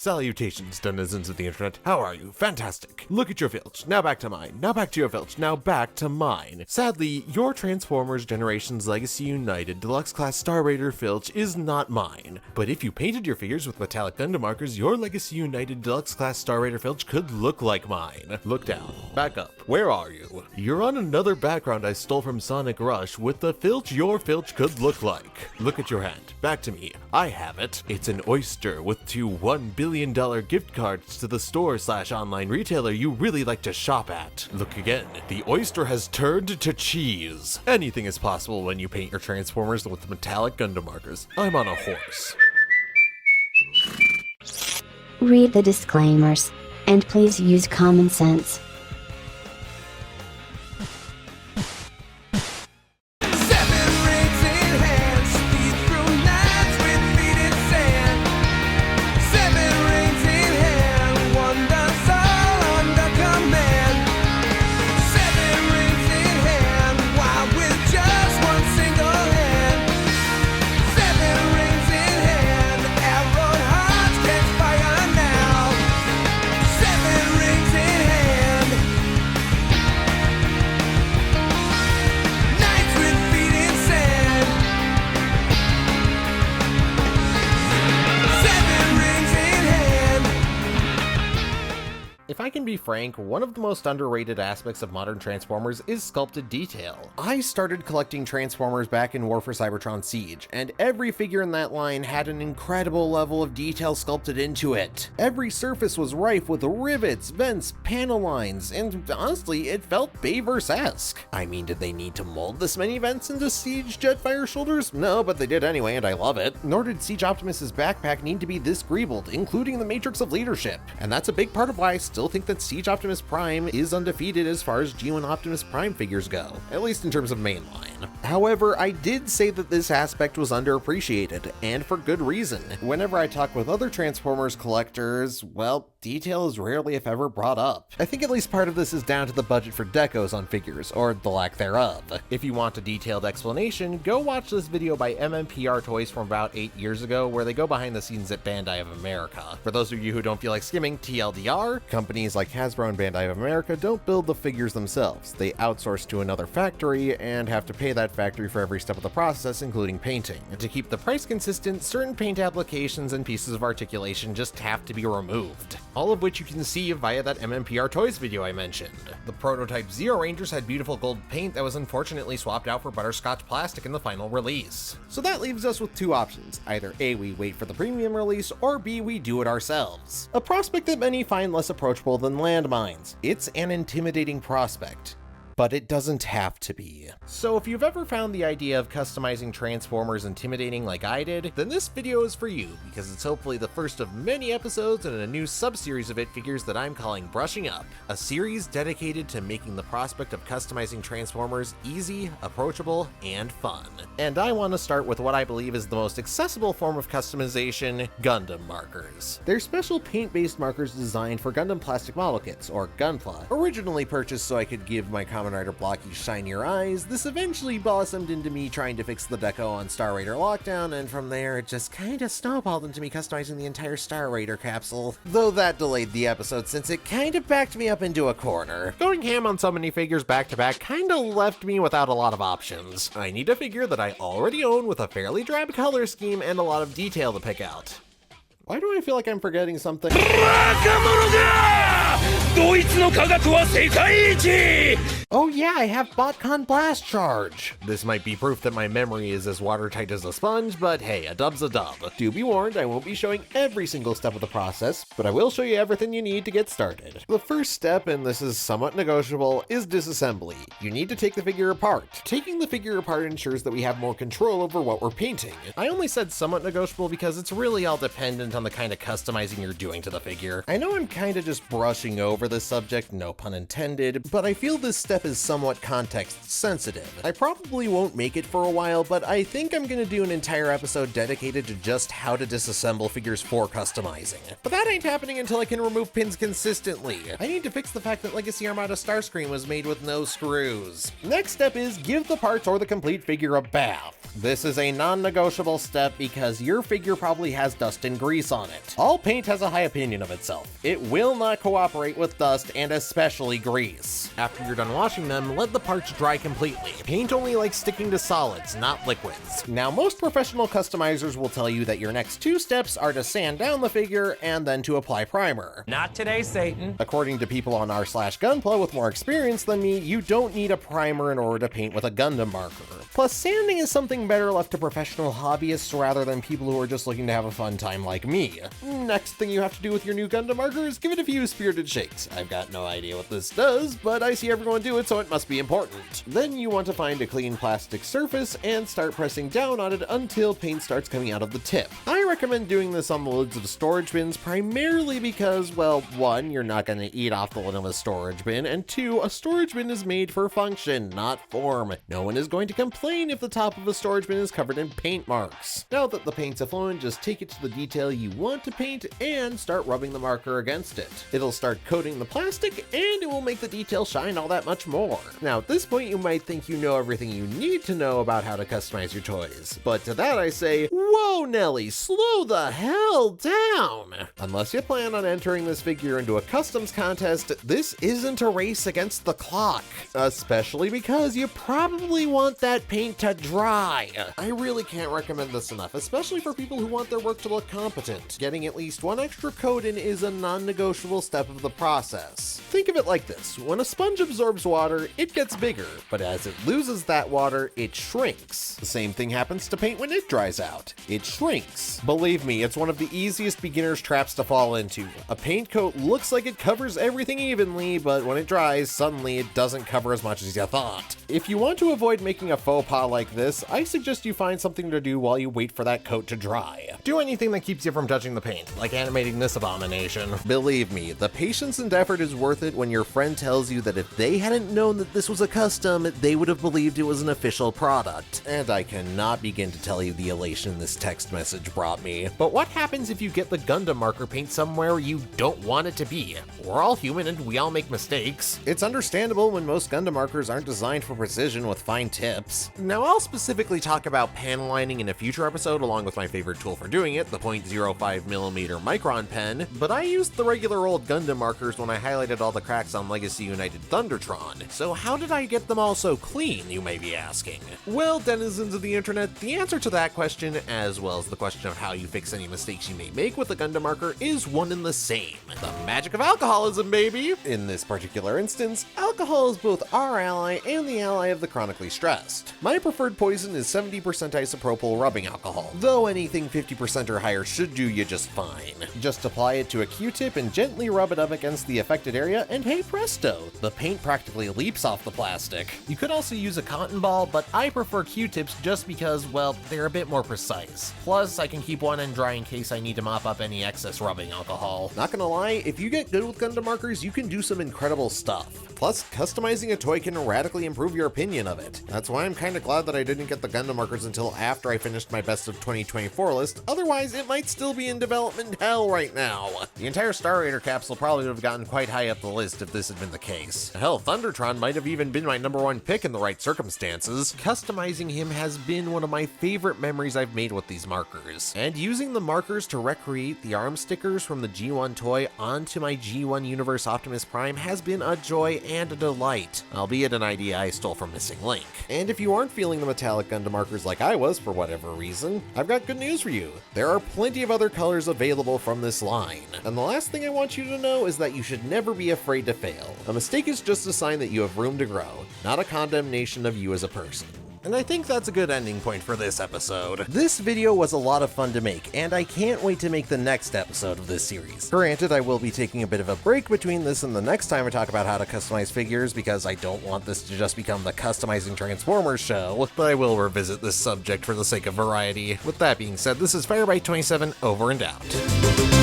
Salutations, denizens of the internet. How are you? Fantastic. Look at your filch. Now back to mine. Now back to your filch. Now back to mine. Sadly, your Transformers Generations Legacy United Deluxe Class Star Raider filch is not mine. But if you painted your figures with metallic Gundam markers, your Legacy United Deluxe Class Star Raider filch could look like mine. Look down. Back up. Where are you? You're on another background I stole from Sonic Rush with the filch your filch could look like. Look at your hand. Back to me. I have it. It's an oyster with two $1 billion gift cards to the store/online retailer you really like to shop at. Look again. The oyster has turned to cheese. Anything is possible when you paint your Transformers with metallic Gundam markers. I'm on a horse. Read the disclaimers, and please use common sense. If I can be frank, one of the most underrated aspects of modern Transformers is sculpted detail. I started collecting Transformers back in War for Cybertron Siege, and every figure in that line had an incredible level of detail sculpted into it. Every surface was rife with rivets, vents, panel lines, and honestly, it felt Bayverse-esque. I mean, did they need to mold this many vents into Siege Jetfire shoulders? No, but they did anyway, and I love it. Nor did Siege Optimus's backpack need to be this greebled, including the Matrix of Leadership. And that's a big part of why I still think that Siege Optimus Prime is undefeated as far as G1 Optimus Prime figures go, at least in terms of mainline. However, I did say that this aspect was underappreciated, and for good reason. Whenever I talk with other Transformers collectors, well, detail is rarely if ever brought up. I think at least part of this is down to the budget for decos on figures, or the lack thereof. If you want a detailed explanation, go watch this video by MMPR Toys from about 8 years ago, where they go behind the scenes at Bandai of America. For those of you who don't feel like skimming, TLDR, companies like Hasbro and Bandai of America don't build the figures themselves. They outsource to another factory and have to pay that factory for every step of the process, including painting. To keep the price consistent, certain paint applications and pieces of articulation just have to be removed. All of which you can see via that MMPR Toys video I mentioned. The prototype Zero Rangers had beautiful gold paint that was unfortunately swapped out for butterscotch plastic in the final release. So that leaves us with two options. Either A, we wait for the premium release, or B, we do it ourselves. A prospect that many find less approachable than landmines. It's an intimidating prospect, but it doesn't have to be. So if you've ever found the idea of customizing Transformers intimidating like I did, then this video is for you, because it's hopefully the first of many episodes in a new sub-series of It Figures that I'm calling Brushing Up, a series dedicated to making the prospect of customizing Transformers easy, approachable, and fun. And I want to start with what I believe is the most accessible form of customization, Gundam Markers. They're special paint-based markers designed for Gundam plastic model kits, or Gunpla. Originally purchased so I could give my Kamen Rider Blocky shinier eyes, this eventually blossomed into me trying to fix the deco on Star Raider Lockdown, and from there it just kinda snowballed into me customizing the entire Star Raider capsule. Though that delayed the episode since it kinda backed me up into a corner. Going ham on so many figures back to back kinda left me without a lot of options. I need a figure that I already own with a fairly drab color scheme and a lot of detail to pick out. Why do I feel like I'm forgetting something? Oh yeah, I have BotCon Blast Charge! This might be proof that my memory is as watertight as a sponge, but hey, a dub's a dub. Do be warned, I won't be showing every single step of the process, but I will show you everything you need to get started. The first step, and this is somewhat negotiable, is disassembly. You need to take the figure apart. Taking the figure apart ensures that we have more control over what we're painting. I only said somewhat negotiable because it's really all dependent on the kind of customizing you're doing to the figure. I know I'm kinda just brushing over this subject, no pun intended, but I feel this step is somewhat context sensitive. I probably won't make it for a while, but I think I'm gonna do an entire episode dedicated to just how to disassemble figures for customizing. But that ain't happening until I can remove pins consistently. I need to fix the fact that Legacy Armada Starscream was made with no screws. Next step is give the parts or the complete figure a bath. This is a non-negotiable step because your figure probably has dust and grease on it. All paint has a high opinion of itself. It will not cooperate with dust and especially grease. After you're done washing them, let the parts dry completely. Paint only likes sticking to solids, not liquids. Now, most professional customizers will tell you that your next 2 steps are to sand down the figure and then to apply primer. Not today, Satan. According to people on r/Gunpla with more experience than me, you don't need a primer in order to paint with a Gundam marker. Plus, sanding is something better left to professional hobbyists rather than people who are just looking to have a fun time like me. Next thing you have to do with your new Gundam marker is give it a few spirited shakes. I've got no idea what this does, but I see everyone do it, so it must be important. Then you want to find a clean plastic surface and start pressing down on it until paint starts coming out of the tip. I recommend doing this on the lids of storage bins primarily because, well, 1, you're not going to eat off the lid of a storage bin, and 2, a storage bin is made for function, not form. No one is going to complain if the top of a storage bin is covered in paint marks. Now that the paint's flowing, just take it to the detail you want to paint and start rubbing the marker against it. It'll start coating the plastic and it will make the detail shine all that much more. Now at this point you might think you know everything you need to know about how to customize your toys, but to that I say, whoa Nelly, slow the hell down! Unless you plan on entering this figure into a customs contest, this isn't a race against the clock, especially because you probably want that paint to dry. I really can't recommend this enough, especially for people who want their work to look competent. Getting at least 1 extra coat in is a non-negotiable step of the process. Think of it like this: when a sponge absorbs water, it gets bigger, but as it loses that water, it shrinks. The same thing happens to paint when it dries out. It shrinks. Believe me, it's one of the easiest beginner's traps to fall into. A paint coat looks like it covers everything evenly, but when it dries, suddenly it doesn't cover as much as you thought. If you want to avoid making a faux pas like this, I suggest you find something to do while you wait for that coat to dry. Do anything that keeps you from touching the paint, like animating this abomination. Believe me, the patience and effort is worth it when your friend tells you that if they hadn't known that this was a custom, they would have believed it was an official product. And I cannot begin to tell you the elation this text message brought me. But what happens if you get the Gundam marker paint somewhere you don't want it to be? We're all human and we all make mistakes. It's understandable when most Gundam markers aren't designed for precision with fine tips. Now I'll specifically talk about panel lining in a future episode along with my favorite tool for doing it, the 0.05mm micron pen, but I used the regular old Gundam markers when I highlighted all the cracks on Legacy United Thundertron. So how did I get them all so clean, you may be asking? Well, denizens of the internet, the answer to that question, as well as the question of how you fix any mistakes you may make with the Gundam marker, is one and the same. The magic of alcoholism, baby! In this particular instance, alcohol is both our ally and the ally of the chronically stressed. My preferred poison is 70% isopropyl rubbing alcohol, though anything 50% or higher should do you just fine. Just apply it to a Q-tip and gently rub it up against the affected area, and hey presto, the paint practically leaps off the plastic. You could also use a cotton ball, but I prefer Q-tips just because, well, they're a bit more precise. Plus, I can keep one end dry in case I need to mop up any excess rubbing alcohol. Not gonna lie, if you get good with Gundam markers, you can do some incredible stuff. Plus, customizing a toy can radically improve your opinion of it. That's why I'm kinda glad that I didn't get the Gundam markers until after I finished my best of 2024 list, otherwise it might still be in development hell right now. The entire Star Raider capsule probably would have gotten quite high up the list if this had been the case. Hell, Thundertron might have even been my #1 pick in the right circumstances. Customizing him has been one of my favorite memories I've made with these markers, and using the markers to recreate the arm stickers from the G1 toy onto my G1 Universe Optimus Prime has been a joy and a delight, albeit an idea I stole from Missing Link. And if you aren't feeling the metallic Gundam markers like I was for whatever reason, I've got good news for you. There are plenty of other colors available from this line. And the last thing I want you to know is that you should never be afraid to fail. A mistake is just a sign that you have room to grow, not a condemnation of you as a person. And I think that's a good ending point for this episode. This video was a lot of fun to make, and I can't wait to make the next episode of this series. Granted, I will be taking a bit of a break between this and the next time I talk about how to customize figures, because I don't want this to just become the Customizing Transformers show, but I will revisit this subject for the sake of variety. With that being said, this is Firebite27, over and out.